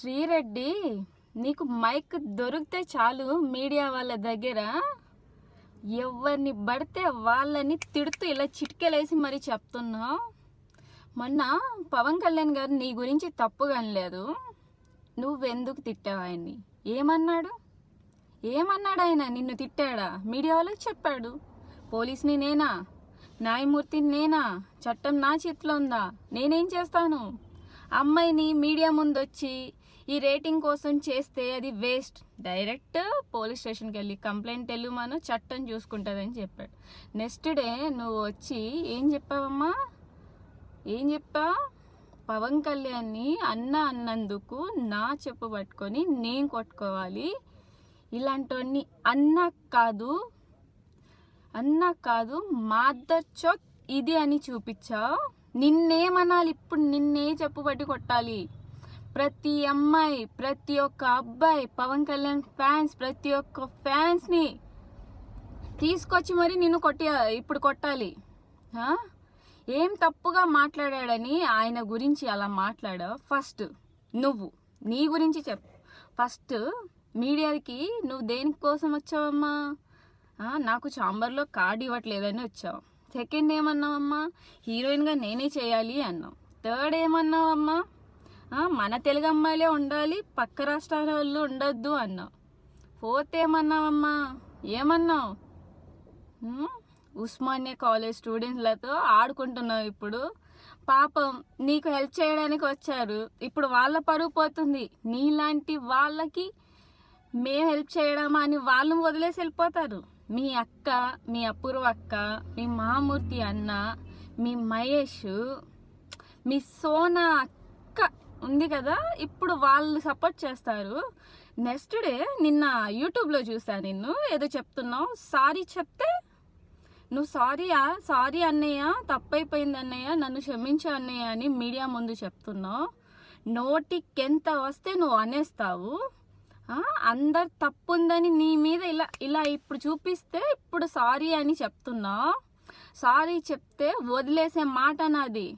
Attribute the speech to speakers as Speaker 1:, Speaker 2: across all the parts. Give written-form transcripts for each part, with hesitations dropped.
Speaker 1: శ్రీరెడ్డి, నీకు మైక్ దొరికితే చాలు మీడియా వాళ్ళ దగ్గర ఎవరిని పడితే వాళ్ళని తిడుతూ ఇలా చిటికెలేసి మరీ చెప్తున్నావు. మొన్న పవన్ కళ్యాణ్ గారు నీ గురించి తప్పుగా అనలేదు, నువ్వెందుకు తిట్టావు ఆయన్ని? ఏమన్నాడు ఆయన? నిన్ను తిట్టాడా? మీడియా వాళ్ళకి చెప్పాడు. పోలీస్ని నేనా, న్యాయమూర్తిని నేనా, చట్టం నా చేతిలో ఉందా, నేనేం చేస్తాను? అమ్మాయిని మీడియా ముందు వచ్చి ఈ రేటింగ్ కోసం చేస్తే అది వేస్ట్. డైరెక్ట్ పోలీస్ స్టేషన్కి వెళ్ళి కంప్లైంట్ వెళ్ళమను, చట్టం చూసుకుంటుందని చెప్పాడు. నెక్స్ట్ డే నువ్వు వచ్చి ఏం చెప్పావమ్మా? ఏం చెప్పావు? పవన్ కళ్యాణ్ని అన్నందుకు నా చెప్పు పట్టుకొని నేను కొట్టుకోవాలి, ఇలాంటివన్నీ అన్నా కాదు మాదర్ చోక్ ఇది అని చూపించావు. నిన్నేమనాలి ఇప్పుడు? నిన్నే చెప్పు పట్టి కొట్టాలి. ప్రతి అమ్మాయి, ప్రతి ఒక్క అబ్బాయి, పవన్ కళ్యాణ్ ఫ్యాన్స్, ప్రతి ఒక్క ఫ్యాన్స్ని తీసుకొచ్చి మరి నిన్ను ఇప్పుడు కొట్టాలి. ఏం తప్పుగా మాట్లాడాడని ఆయన గురించి అలా మాట్లాడావు? ఫస్ట్ నువ్వు నీ గురించి చెప్పు. ఫస్ట్ మీడియాకి నువ్వు దేనికోసం వచ్చావమ్మా? నాకు ఛాంబర్లో కార్డు ఇవ్వట్లేదని వచ్చావు. సెకండ్ ఏమన్నావమ్మా? హీరోయిన్గా నేనే చేయాలి అన్నావు. థర్డ్ ఏమన్నావమ్మా? మన తెలుగు అమ్మాయిలే ఉండాలి, పక్క రాష్ట్రాల వాళ్ళు ఉండొద్దు అన్నావు. ఫోర్త్ ఏమన్నావు? ఉస్మానియా కాలేజ్ స్టూడెంట్లతో ఆడుకుంటున్నావు. ఇప్పుడు పాపం నీకు హెల్ప్ చేయడానికి వచ్చారు, ఇప్పుడు వాళ్ళ పరువు పోతుంది. నీలాంటి వాళ్ళకి మేము హెల్ప్ చేయడమా అని వాళ్ళని వదిలేసి వెళ్ళిపోతారు. మీ అక్క, మీ అపూర్వ అక్క, మీ మహామూర్తి అన్న, మీ మహేష్, మీ సోనా అక్క ఉంది కదా, ఇప్పుడు వాళ్ళు సపోర్ట్ చేస్తారు. నెక్స్ట్ డే నిన్న యూట్యూబ్లో చూసా, నిన్ను ఏదో చెప్తున్నావు. సారీ చెప్తే నువ్వు సారీ అన్నయ్య, తప్పైపోయింది అన్నయ్య, నన్ను క్షమించు అన్నయ్య అని మీడియా ముందు చెప్తున్నావు. నోటికి ఎంత వస్తే నువ్వు అనేస్తావు. అందరు తప్పు ఉందని నీ మీద ఇలా ఇప్పుడు చూపిస్తే ఇప్పుడు సారీ అని చెప్తున్నావు. సారీ చెప్తే వదిలేసే మాట నాది.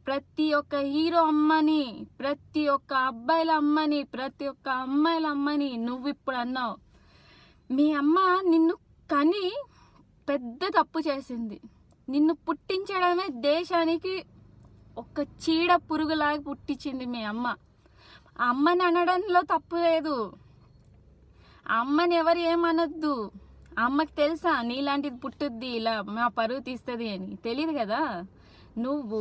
Speaker 1: ప్రతి ఒక్క హీరో అమ్మని, ప్రతి ఒక్క అబ్బాయిల అమ్మని, ప్రతి ఒక్క అమ్మాయిల అమ్మని నువ్వు ఇప్పుడు అన్నావు. మీ అమ్మ నిన్ను కని పెద్ద తప్పు చేసింది. నిన్ను పుట్టించడమే దేశానికి ఒక చీడ పురుగులాగా పుట్టించింది మీ అమ్మ. ఆ అమ్మని అనడంలో తప్పు లేదు. ఆ అమ్మని ఎవరు ఏమనొద్దు. ఆ అమ్మకి తెలుసా నీలాంటిది పుట్టుద్ది, ఇలా మా పరువు తీస్తుంది అని? తెలియదు కదా. నువ్వు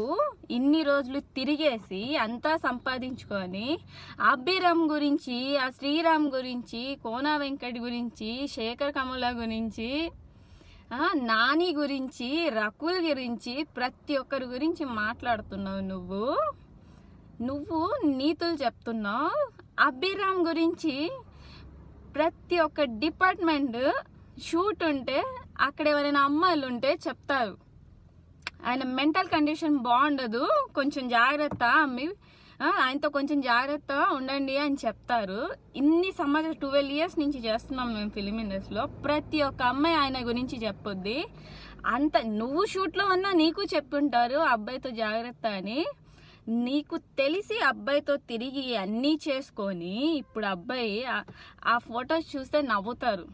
Speaker 1: ఇన్ని రోజులు తిరిగేసి అంతా సంపాదించుకొని అబ్బిరామ్ గురించి, ఆ శ్రీరామ్ గురించి, కోనా వెంకట్ గురించి, శేఖర్ కమల గురించి, నాని గురించి, రకుల్ గురించి, ప్రతి ఒక్కరి గురించి మాట్లాడుతున్నావు. నువ్వు నీతులు చెప్తున్నావు. అబ్బిరామ్ గురించి ప్రతి ఒక్క డిపార్ట్మెంట్ షూట్ ఉంటే అక్కడ ఎవరైనా అమ్మాయిలు ఉంటే చెప్తారు, ఆయన మెంటల్ కండిషన్ బాగుండదు, కొంచెం జాగ్రత్త, ఆయనతో కొంచెం జాగ్రత్తగా ఉండండి అని చెప్తారు. ఇన్ని సంవత్సరాలు 12 years నుంచి చేస్తున్నాం మేము ఫిలిం ఇండస్ట్రీలో. ప్రతి ఒక్క అమ్మాయి ఆయన గురించి చెప్పొద్ది. అంత నువ్వు షూట్లో ఉన్నా నీకు చెప్పుంటారు అబ్బాయితో జాగ్రత్త అని. నీకు తెలిసి అబ్బాయితో తిరిగి అన్నీ చేసుకొని ఇప్పుడు అబ్బాయి ఆ ఫొటోస్ చూస్తే నవ్వుతారు.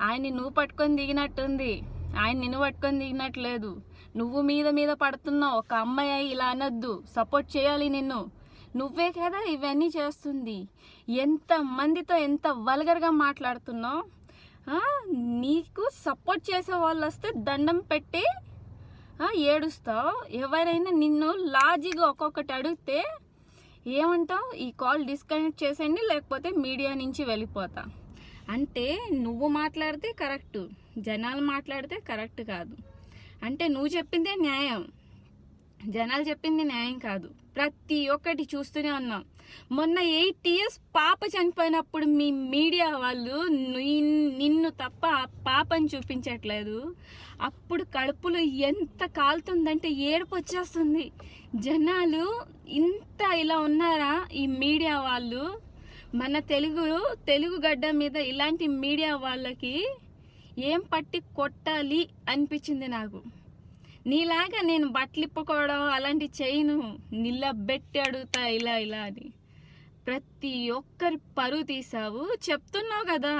Speaker 1: ఆయన్ని నువ్వు పట్టుకొని దిగినట్టుంది, ఆయన నిన్ను పట్టుకొని దిగినట్లేదు. నువ్వు మీద పడుతున్నావు. ఒక అమ్మాయి ఇలా అనొద్దు, సపోర్ట్ చేయాలి నిన్ను. నువ్వే కదా ఇవన్నీ చేస్తుంది. ఎంత మందితో ఎంత వల్గర్గా మాట్లాడుతున్నావు. నీకు సపోర్ట్ చేసే వాళ్ళు వస్తే దండం పెట్టి ఏడుస్తావు. ఎవరైనా నిన్ను లాజిగా ఒక్కొక్కటి అడిగితే ఏమంటావు? ఈ కాల్ డిస్కనెక్ట్ చేసేయండి, లేకపోతే మీడియా నుంచి వెళ్ళిపోతా అంటే నువ్వు మాట్లాడితే కరెక్టు, జనాలు మాట్లాడితే కరెక్ట్ కాదు. అంటే నువ్వు చెప్పిందే న్యాయం, జనాలు చెప్పింది న్యాయం కాదు. ప్రతి ఒక్కటి చూస్తూనే ఉన్నాం. మొన్న 8 years పాప చనిపోయినప్పుడు మీ మీడియా వాళ్ళు నిన్ను తప్ప పాపని చూపించట్లేదు. అప్పుడు కడుపులో ఎంత కాలుతుందంటే ఏడుపు వచ్చేస్తుంది. జనాలు ఇంత ఇలా ఉన్నారా ఈ మీడియా వాళ్ళు? మన తెలుగు గడ్డ మీద ఇలాంటి మీడియా వాళ్ళకి ఏం పట్టి కొట్టాలి అనిపించింది నాకు. నీలాగా నేను బట్టలు ఇప్పుకోవడం అలాంటి చేయను, నిలబెట్టి అడుగుతా ఇలా అని. ప్రతి ఒక్కరి పరువు తీసావు. చెప్తున్నావు కదా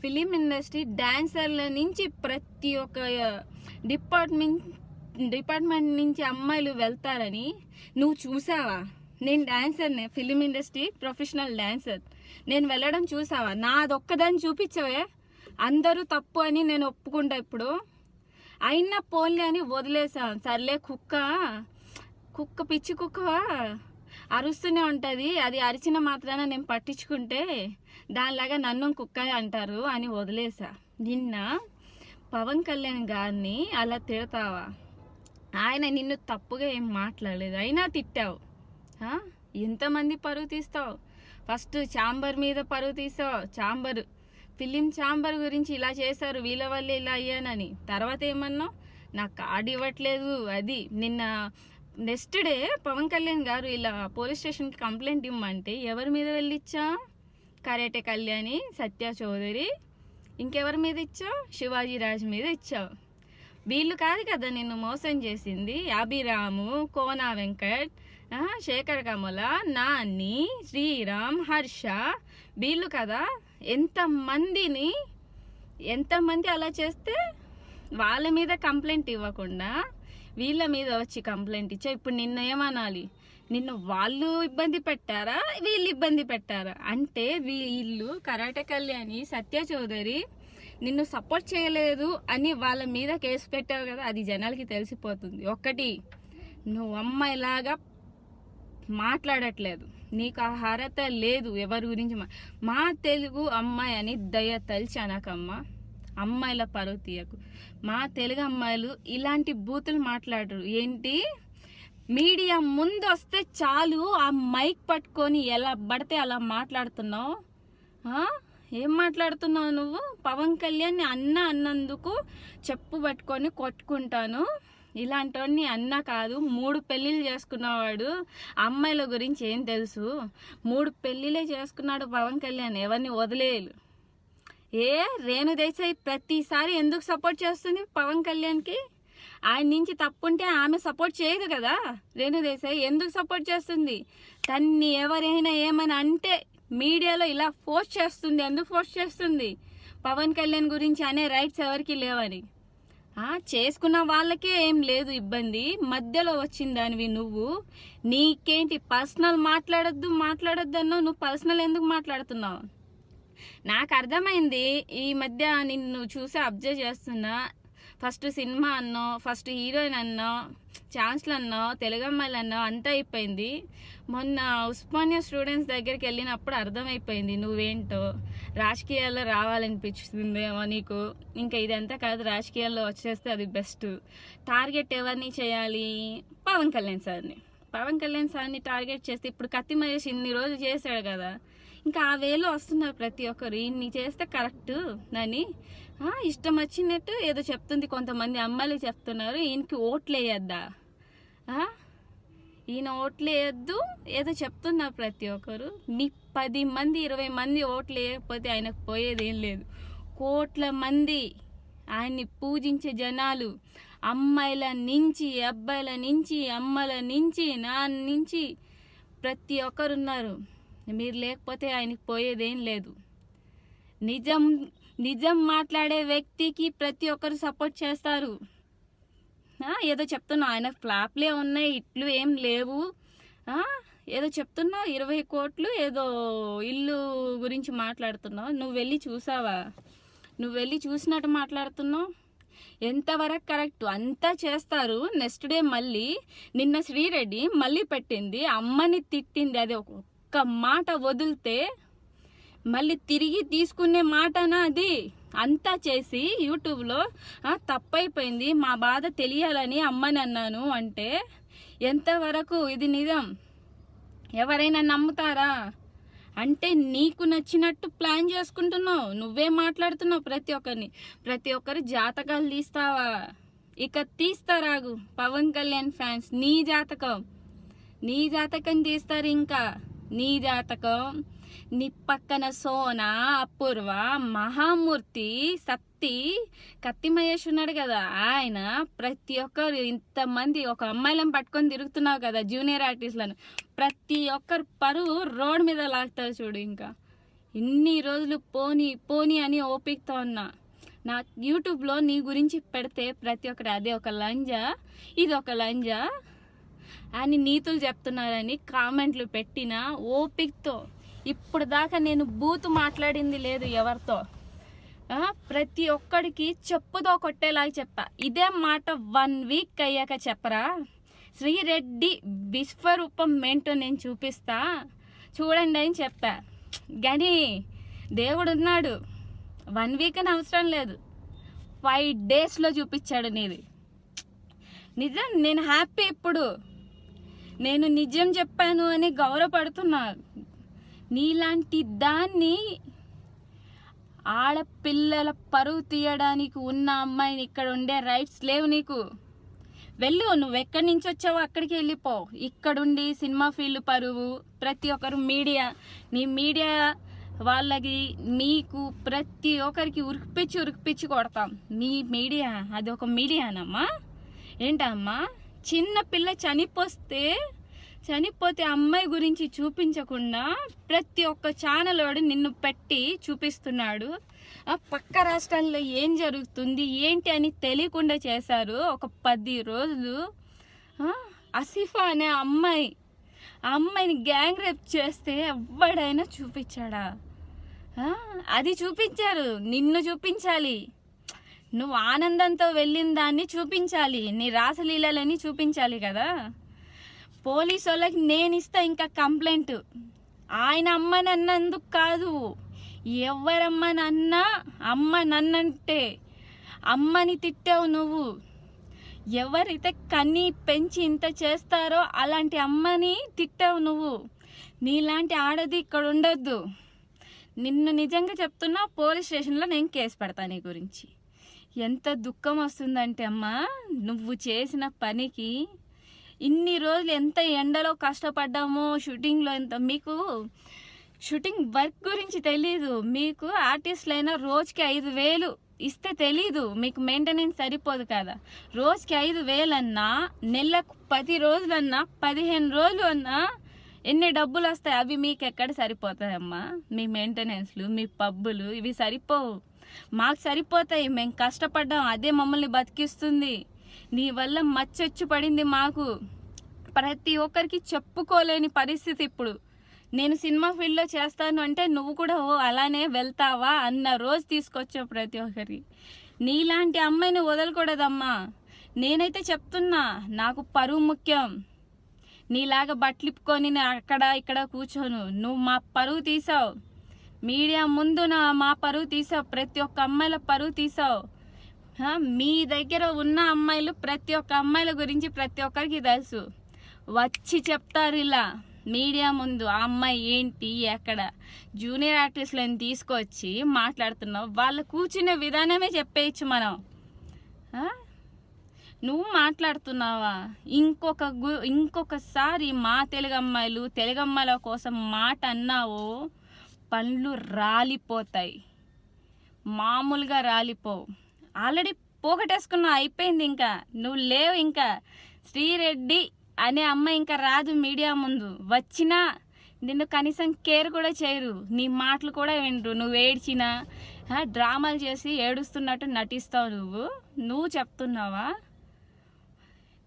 Speaker 1: ఫిలిం ఇండస్ట్రీ డాన్సర్ల నుంచి ప్రతి ఒక్క డిపార్ట్మెంట్ నుంచి అమ్మాయిలు వెళ్తారని నువ్వు చూసావా? నేను డాన్సర్నే, ఫిలిం ఇండస్ట్రీ ప్రొఫెషనల్ డాన్సర్. నేను వెళ్ళడం చూసావా? నాదొక్కదాన్ని చూపించవే. అందరూ తప్పు అని నేను ఒప్పుకుంటా. ఇప్పుడు అయినా పోన్లే అని వదిలేసాను. సర్లే, కుక్క పిచ్చి కుక్కవా అరుస్తూనే ఉంటుంది, అది అరిచిన మాత్రాన నేను పట్టించుకుంటే దానిలాగా నన్ను కుక్క అంటారు అని వదిలేసా. నిన్న పవన్ కళ్యాణ్ గారిని అలా తిడతావా? ఆయన నిన్ను తప్పుగా ఏం మాట్లాడలేదు, అయినా తిట్టావు. ఎంతమంది పరువు తీస్తావు? ఫస్ట్ ఛాంబర్ మీద పరువు తీసావు. ఫిలిం ఛాంబర్ గురించి ఇలా చేశారు, వీళ్ళ వల్లే ఇలా అయ్యానని. తర్వాత ఏమన్నావు? నాకు కార్డు ఇవ్వట్లేదు. అది నిన్న నెక్స్ట్ డే పవన్ కళ్యాణ్ గారు ఇలా పోలీస్ స్టేషన్కి కంప్లైంట్ ఇవ్వమంటే ఎవరి మీద వెళ్ళిచ్చా? కరాటే కళ్యాణి, సత్య చౌదరి, ఇంకెవరి మీద ఇచ్చావు? శివాజీ రాజ్ మీద ఇచ్చావు. వీళ్ళు కాదు కదా నిన్ను మోసం చేసింది. అభిరాము, కోనా వెంకట్, శేఖర్ కమల, నాని, శ్రీరామ్, హర్ష, వీళ్ళు కదా. ఎంతమంది అలా చేస్తే వాళ్ళ మీద కంప్లైంట్ ఇవ్వకుండా వీళ్ళ మీద వచ్చి కంప్లైంట్ ఇచ్చా. ఇప్పుడు నిన్న ఏమనాలి? నిన్ను వాళ్ళు ఇబ్బంది పెట్టారా, వీళ్ళు ఇబ్బంది పెట్టారా? అంటే వీళ్ళు కరాటే కళ్యాణి, సత్య చౌదరి నిన్ను సపోర్ట్ చేయలేదు అని వాళ్ళ మీద కేసు పెట్టావు కదా, అది జనాలకి తెలిసిపోతుంది. ఒకటి, నువ్వు అమ్మాయిలాగా మాట్లాడట్లేదు, నీకు ఆ అర్హత లేదు ఎవరి గురించి. మా తెలుగు అమ్మాయి అని దయ తలిచి అనకమ్మా, అమ్మాయిల పరువు తీయకు. మా తెలుగు అమ్మాయిలు ఇలాంటి బూతులు మాట్లాడరు. ఏంటి, మీడియా ముందు వస్తే చాలు ఆ మైక్ పట్టుకొని ఎలా పడితే అలా మాట్లాడుతున్నావు. ఏం మాట్లాడుతున్నావు నువ్వు? పవన్ కళ్యాణ్ అన్నందుకు చెప్పు పట్టుకొని కొట్టుకుంటాను. ఇలాంటి అన్న కాదు, 3 పెళ్ళిళ్ళు చేసుకున్నవాడు. అమ్మాయిల గురించి ఏం తెలుసు? 3 పెళ్ళిళ్ళే చేసుకున్నాడు పవన్ కళ్యాణ్, ఎవరిని వదిలేయలు. రేణు దేశాయ్ ప్రతిసారి ఎందుకు సపోర్ట్ చేస్తుంది పవన్ కళ్యాణ్కి? ఆయన నుంచి తప్పుంటే ఆమె సపోర్ట్ చేయదు కదా. రేణు దేశాయ్ ఎందుకు సపోర్ట్ చేస్తుంది? తన్ని ఎవరైనా ఏమైనా అంటే మీడియాలో ఇలా ఫోర్స్ చేస్తుంది. ఎందుకు ఫోర్స్ చేస్తుంది? పవన్ కళ్యాణ్ గురించి అనే రైట్స్ ఎవరికి లేవని. చేసుకున్న వాళ్ళకే ఏం లేదు ఇబ్బంది, మధ్యలో వచ్చిందానివి నువ్వు. నీకేంటి పర్సనల్ మాట్లాడొద్దు అన్నావు, నువ్వు పర్సనల్ ఎందుకు మాట్లాడుతున్నావు? నాకు అర్థమైంది. ఈ మధ్య నిన్ను చూసి అబ్జర్వ్ చేస్తున్నా. ఫస్ట్ సినిమా అన్నావు, ఫస్ట్ హీరోయిన్ అన్నావు, ఛాన్స్లు అన్నావు, తెలుగు అమ్మాయిలు అన్నావు, అంతా అయిపోయింది. మొన్న ఉస్మానియా స్టూడెంట్స్ దగ్గరికి వెళ్ళినప్పుడు అర్థమైపోయింది నువ్వేంటో. రాజకీయాల్లో రావాలనిపించిందేమో నీకు. ఇంకా ఇదంతా కాదు, రాజకీయాల్లో వచ్చేస్తే అది బెస్ట్. టార్గెట్ ఎవరిని చేయాలి? పవన్ కళ్యాణ్ సార్ని టార్గెట్ చేస్తే, ఇప్పుడు కత్తి మహేష్ ఇన్ని రోజులు చేశాడు కదా, ఇంకా ఆ వేలో వస్తున్నారు ప్రతి ఒక్కరు. ఇన్ని చేస్తే కరెక్ట్ అని ఇష్టం వచ్చినట్టు ఏదో చెప్తుంది. కొంతమంది అమ్మాయిలు చెప్తున్నారు ఈయనకి ఓట్లు వేయద్దా, ఈయన ఓట్లు వేయద్దు ఏదో చెప్తున్నారు ప్రతి ఒక్కరు. మీ 10 మంది 20 మంది ఓట్లు వేయకపోతే ఆయనకు పోయేదేం లేదు. కోట్ల మంది ఆయన్ని పూజించే జనాలు, అమ్మాయిల నుంచి, అబ్బాయిల నుంచి, అమ్మల నుంచి, నాన్న నుంచి ప్రతి ఒక్కరున్నారు. మీరు లేకపోతే ఆయనకి పోయేదేం లేదు. నిజం మాట్లాడే వ్యక్తికి ప్రతి ఒక్కరు సపోర్ట్ చేస్తారు. ఏదో చెప్తున్నావు ఆయన ఫ్లాప్లే ఉన్నాయి, ఇట్లు ఏం లేవు, ఏదో చెప్తున్నావు. 20 కోట్లు ఏదో ఇల్లు గురించి మాట్లాడుతున్నావు. నువ్వు వెళ్ళి చూసావా? నువ్వు వెళ్ళి చూసినట్టు మాట్లాడుతున్నావు. ఎంతవరకు కరెక్ట్? అంతా చేస్తారు. నెక్స్ట్ డే మళ్ళీ నిన్న శ్రీరెడ్డి మళ్ళీ పెట్టింది, అమ్మని తిట్టింది. అది ఒక్క మాట వదిలితే మళ్ళీ తిరిగి తీసుకునే మాటనా అది? అంతా చేసి యూట్యూబ్లో తప్పైపోయింది, మా బాధ తెలియాలని అమ్మని అన్నాను అంటే ఎంతవరకు ఇది నిజం? ఎవరైనా నమ్ముతారా? అంటే నీకు నచ్చినట్టు ప్లాన్ చేసుకుంటున్నావు, నువ్వే మాట్లాడుతున్నావు ప్రతి ఒక్కరు జాతకాలు తీస్తావా? ఇక తీస్తారాగు పవన్ కళ్యాణ్ ఫ్యాన్స్, నీ జాతకం తీస్తారు. ఇంకా నీ జాతకం నీ పక్కన సోనా, అపూర్వ, మహామూర్తి, సత్తి, కత్తి మహేష్ ఉన్నాడు కదా, ఆయన ప్రతి ఒక్కరు ఇంతమంది ఒక అమ్మాయిలను పట్టుకొని తిరుగుతున్నావు కదా జూనియర్ ఆర్టిస్టులను, ప్రతి ఒక్కరు పరువు రోడ్ మీద లాగుతారు చూడు. ఇంకా ఇన్ని రోజులు పోనీ పోనీ అని ఓపికతో ఉన్నా. నా యూట్యూబ్లో నీ గురించి పెడితే ప్రతి ఒక్కరు అదే ఒక లంజా, ఇది ఒక లంజా అని నీతులు చెప్తున్నారని కామెంట్లు పెట్టిన ఓపికతో. ఇప్పుడు దాకా నేను బూతు మాట్లాడింది లేదు ఎవరితో. ప్రతి ఒక్కడికి చెప్పుతో కొట్టేలాగా చెప్పా. ఇదే మాట 1 వీక్ అయ్యాక చెప్పరా, శ్రీరెడ్డి విశ్వరూపం ఏంటో నేను చూపిస్తా చూడండి అని చెప్పా. కానీ దేవుడు ఉన్నాడు, 1 వీక్ అని అవసరం లేదు, 5 డేస్లో చూపించాడు నీది. నిజం, నేను హ్యాపీ. ఇప్పుడు నేను నిజం చెప్పాను అని గౌరవపడుతున్నా. నీలాంటి దాన్ని, ఆడపిల్లల పరువు తీయడానికి ఉన్న అమ్మాయిని ఇక్కడ ఉండే రైట్స్ లేవు నీకు. వెళ్ళు, నువ్వు ఎక్కడి నుంచి వచ్చావో అక్కడికి వెళ్ళిపో. ఇక్కడుండి సినిమా ఫీల్డ్ పరువు, ప్రతి ఒక్కరు మీడియా, నీ మీడియా వాళ్ళకి మీకు ప్రతి ఒక్కరికి ఉరికిపిచ్చి కొడతాం. మీ మీడియా అది ఒక మీడియానమ్మా ఏంటమ్మా? చిన్న పిల్ల చనిపోతే అమ్మాయి గురించి చూపించకుండా ప్రతి ఒక్క ఛానల్ వాడు నిన్ను పెట్టి చూపిస్తున్నాడు. పక్క రాష్ట్రాల్లో ఏం జరుగుతుంది ఏంటి అని తెలియకుండా చేశారు ఒక 10 రోజులు. ఆసిఫా అనే అమ్మాయిని గ్యాంగ్ రేప్ చేస్తే ఎవడైనా చూపించాడా? అది చూపించారు. నిన్ను చూపించాలి, నువ్వు ఆనందంతో వెళ్ళిన దాన్ని చూపించాలి, నీ రాసలీలని చూపించాలి కదా. పోలీసు వాళ్ళకి నేను ఇస్తా ఇంకా కంప్లైంట్. ఆయన అమ్మ నన్నందుకు కాదు, ఎవరమ్మ అమ్మ నన్నంటే అమ్మని తిట్టావు నువ్వు. ఎవరైతే కన్నీ పెంచి ఇంత చేస్తారో అలాంటి అమ్మని తిట్టావు నువ్వు. నీలాంటి ఆడది ఇక్కడ ఉండొద్దు. నిన్ను నిజంగా చెప్తున్నా, పోలీస్ స్టేషన్లో నేను కేసు పెడతాను నీ గురించి. ఎంత దుఃఖం వస్తుందంటే అమ్మా, నువ్వు చేసిన పనికి ఇన్ని రోజులు ఎంత ఎండలో కష్టపడ్డామో, షూటింగ్లో ఎంత. మీకు షూటింగ్ వర్క్ గురించి తెలీదు. మీకు ఆర్టిస్టులైనా రోజుకి 5,000 ఇస్తే తెలీదు, మీకు మెయింటెనెన్స్ సరిపోదు కదా. రోజుకి 5,000 అన్నా, నెలకు 10 రోజులన్నా, 15 రోజులు అన్నా ఎన్ని డబ్బులు వస్తాయి? అవి మీకు ఎక్కడ సరిపోతాయమ్మా? మీ మెయింటెనెన్స్లు, మీ పబ్బులు ఇవి సరిపోవు. మాకు సరిపోతాయి, మేము కష్టపడ్డాం, అదే మమ్మల్ని బతికిస్తుంది. నీ వల్ల మచ్చొచ్చు పడింది మాకు. ప్రతి ఒక్కరికి చెప్పుకోలేని పరిస్థితి ఇప్పుడు. నేను సినిమా ఫీల్డ్లో చేస్తాను అంటే నువ్వు కూడా అలానే వెళ్తావా అన్న రోజు తీసుకొచ్చావు ప్రతి ఒక్కరికి. నీలాంటి అమ్మాయిని వదలకూడదమ్మా. నేనైతే చెప్తున్నా, నాకు పరువు ముఖ్యం. నీలాగా బట్టలిప్పుకొని నేను అక్కడ ఇక్కడ కూర్చోను. నువ్వు మా పరువు తీసావు, మీడియా ముందు మా పరువు తీసావు, ప్రతి ఒక్క అమ్మాయిల పరువు తీసావు. మీ దగ్గర ఉన్న అమ్మాయిలు ప్రతి ఒక్క అమ్మాయిల గురించి ప్రతి ఒక్కరికి తెలుసు. వచ్చి చెప్తారు ఇలా మీడియా ముందు, ఆ అమ్మాయి ఏంటి ఎక్కడ. జూనియర్ ఆర్టిస్టులను తీసుకొచ్చి మాట్లాడుతున్నావు, వాళ్ళు కూర్చునే విధానమే చెప్పేయచ్చు మనం. నువ్వు మాట్లాడుతున్నావా? ఇంకొకసారి మా తెలుగు అమ్మాయిల కోసం మాట అన్నావో పండ్లు రాలిపోతాయి, మామూలుగా రాలిపోవు. ఆల్రెడీ పోగొట్టేసుకున్నావు, అయిపోయింది. ఇంకా నువ్వు లేవు. ఇంకా శ్రీరెడ్డి అనే అమ్మాయి ఇంకా రాదు మీడియా ముందు. వచ్చినా నిన్ను కనీసం కేర్ కూడా చేయరు, నీ మాటలు కూడా వినరు. నువ్వు ఏడ్చినా డ్రామాలు చేసి ఏడుస్తున్నట్టు నటిస్తావు. నువ్వు చెప్తున్నావా?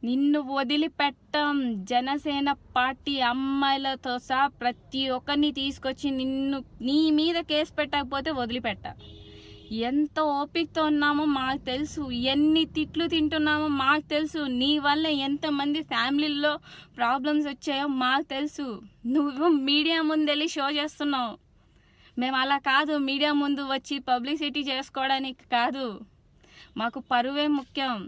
Speaker 1: నిన్ను వదిలిపెట్టం. జనసేన పార్టీ అమ్మాయిలతో సహా ప్రతి ఒక్కరిని తీసుకొచ్చి నీ మీద కేసు పెట్టకపోతే వదిలిపెట్ట. ఎంత ఓపికతో ఉన్నామో మాకు తెలుసు, ఎన్ని తిట్లు తింటున్నామో మాకు తెలుసు, నీ వల్ల ఎంతమంది ఫ్యామిలీల్లో ప్రాబ్లమ్స్ వచ్చాయో మాకు తెలుసు. నువ్వు మీడియా ముందు వెళ్ళి షో చేస్తున్నావు. మేము అలా కాదు, మీడియా ముందు వచ్చి పబ్లిసిటీ చేసుకోవడానికి కాదు. మాకు పరువే ముఖ్యం.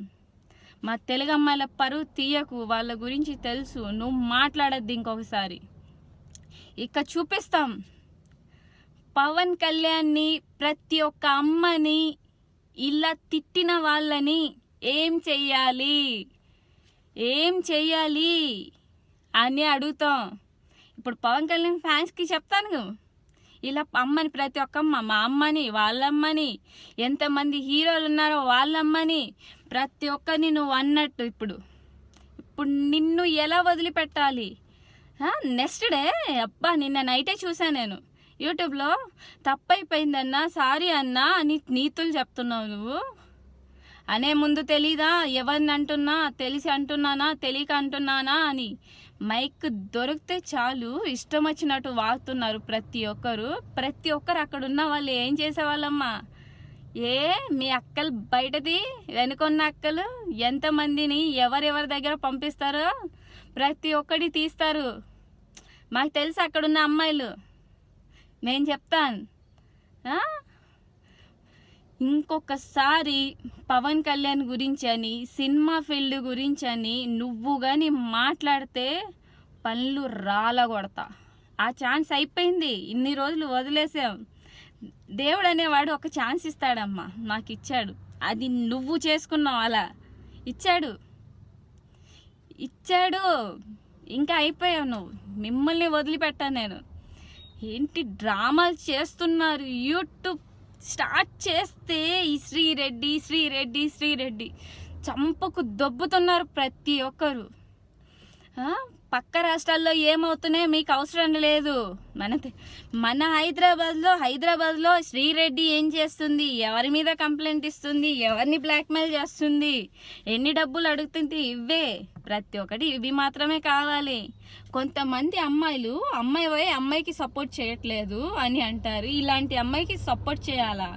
Speaker 1: మా తెలుగు అమ్మాయిల పరువు తీయకు, వాళ్ళ గురించి తెలుసు. నువ్వు మాట్లాడద్దు ఇంకొకసారి. ఇక చూపిస్తాం. పవన్ కళ్యాణ్ని, ప్రతి ఒక్క అమ్మని ఇలా తిట్టిన వాళ్ళని ఏం చెయ్యాలి అని అడుగుతాం. ఇప్పుడు పవన్ కళ్యాణ్ ఫ్యాన్స్కి చెప్తాను, ఇలా అమ్మని ప్రతి ఒక్క అమ్మ, మా అమ్మని, వాళ్ళమ్మని, ఎంతమంది హీరోలు ఉన్నారో వాళ్ళమ్మని, ప్రతి ఒక్కరిని నువ్వు అన్నట్టు ఇప్పుడు నిన్ను ఎలా వదిలిపెట్టాలి? నెక్స్ట్ డే అబ్బా నిన్న నైటే చూసాను నేను యూట్యూబ్లో, తప్పైపోయిందన్నా సారీ అన్నా అని నీతులు చెప్తున్నావు నువ్వు. అనే ముందు తెలీదా ఎవరిని అంటున్నా, తెలిసి అంటున్నానా తెలియక అంటున్నానా అని. మైక్ దొరికితే చాలు ఇష్టం వచ్చినట్టు వాగుతున్నారు ప్రతి ఒక్కరు. అక్కడ ఉన్న వాళ్ళు ఏం చేసేవాళ్ళమ్మా? మీ అక్కలు బయటది వెనుకొన్న అక్కలు ఎంతమందిని ఎవరెవరి దగ్గర పంపిస్తారో ప్రతి ఒక్కటి తీస్తారు. మాకు తెలుసు అక్కడున్న అమ్మాయిలు, నేను చెప్తాను. ఇంకొకసారి పవన్ కళ్యాణ్ గురించి అని, సినిమా ఫీల్డ్ గురించి అని నువ్వు కానీ మాట్లాడితే పళ్ళు రాలగొడతా. ఆ ఛాన్స్ అయిపోయింది, ఇన్ని రోజులు వదిలేసాం. దేవుడు అనేవాడు ఒక ఛాన్స్ ఇస్తాడమ్మా, నాకు ఇచ్చాడు. అది నువ్వు చేసుకున్నావు, అలా ఇచ్చాడు. ఇంకా అయిపోయావు నువ్వు. మిమ్మల్ని వదిలిపెట్టాను నేను. ఏంటి డ్రామాలు చేస్తున్నారు? యూట్యూబ్ స్టార్ట్ చేస్తే ఈ శ్రీరెడ్డి చంపకు దొబ్బుతున్నారు ప్రతి ఒక్కరు. పక్క రాష్ట్రాల్లో ఏమవుతున్నాయో మీకు అవసరం లేదు. మన హైదరాబాద్లో శ్రీరెడ్డి ఏం చేస్తుంది, ఎవరి మీద కంప్లైంట్ ఇస్తుంది, ఎవరిని బ్లాక్మెయిల్ చేస్తుంది, ఎన్ని డబ్బులు అడుగుతుంది, ఇవే ప్రతి ఒక్కటి. ఇవి మాత్రమే కావాలి. కొంతమంది అమ్మాయిలు అమ్మాయికి సపోర్ట్ చేయట్లేదు అని అంటారు. ఇలాంటి అమ్మాయికి సపోర్ట్ చేయాలా?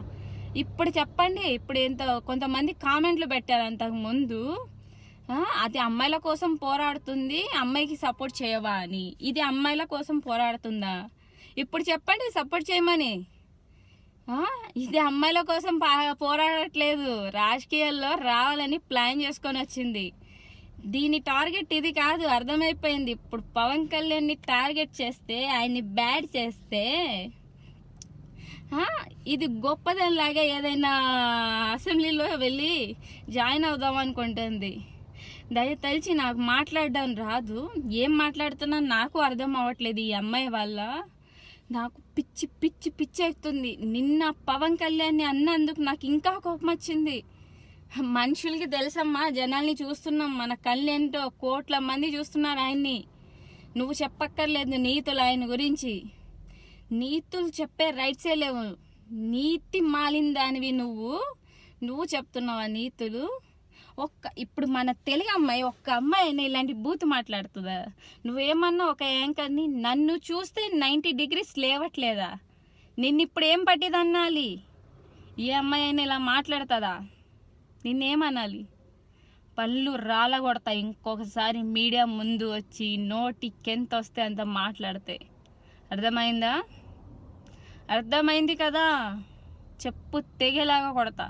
Speaker 1: ఇప్పుడు చెప్పండి. ఇప్పుడు కొంతమంది కామెంట్లు పెట్టారు అంతకుముందు, అది అమ్మాయిల కోసం పోరాడుతుంది, అమ్మాయికి సపోర్ట్ చేయవా అని. ఇది అమ్మాయిల కోసం పోరాడుతుందా? ఇప్పుడు చెప్పండి సపోర్ట్ చేయమని. ఇది అమ్మాయిల కోసం పోరాడట్లేదు, రాజకీయాల్లో రావాలని ప్లాన్ చేసుకొని వచ్చింది. దీని టార్గెట్ ఇది కాదు, అర్థమైపోయింది. ఇప్పుడు పవన్ కళ్యాణ్ని టార్గెట్ చేస్తే, ఆయన్ని బ్యాడ్ చేస్తే ఇది గొప్పదనిలాగా ఏదైనా అసెంబ్లీలో వెళ్ళి జాయిన్ అవుదాం అనుకుంటుంది. దయతలిచి నాకు మాట్లాడడం రాదు, ఏం మాట్లాడుతున్నా నాకు అర్థం అవ్వట్లేదు. ఈ అమ్మాయి వల్ల నాకు పిచ్చి అవుతుంది. నిన్న పవన్ కళ్యాణ్ని అన్నందుకు నాకు ఇంకా కోపం వచ్చింది. మనుషులకి తెలుసమ్మా, జనాల్ని చూస్తున్నాం, మన కళ్ళేంటో కోట్ల మంది చూస్తున్నారు ఆయన్ని. నువ్వు చెప్పక్కర్లేదు నీతులు ఆయన గురించి. నీతులు చెప్పే రైట్సే లేవు. నీతి మాలిన దానివి నువ్వు చెప్తున్నావా నీతులు? ఇప్పుడు మన తెలుగు అమ్మాయి ఒక్క అమ్మాయి అయినా ఇలాంటి బూత్ మాట్లాడుతుందా? నువ్వేమన్నా ఒక యాంకర్ని, నన్ను చూస్తే 90 degrees లేవట్లేదా? నిన్నిప్పుడు ఏం పట్టిదన్నాలి? ఏ అమ్మాయి అయినా ఇలా మాట్లాడుతుందా? నిన్నేమనాలి? పళ్ళు రాలగొడతా ఇంకొకసారి మీడియా ముందు వచ్చి నోటికెంత వస్తే అంత మాట్లాడితే. అర్థమైంది కదా? చెప్పు తెగేలాగా కొడతా.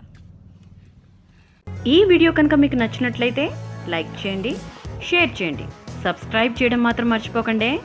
Speaker 2: ఈ వీడియో కనుక మీకు నచ్చినట్లయితే లైక్ చేయండి, షేర్ చేయండి, సబ్స్క్రైబ్ చేయడం మాత్రం మర్చిపోకండి.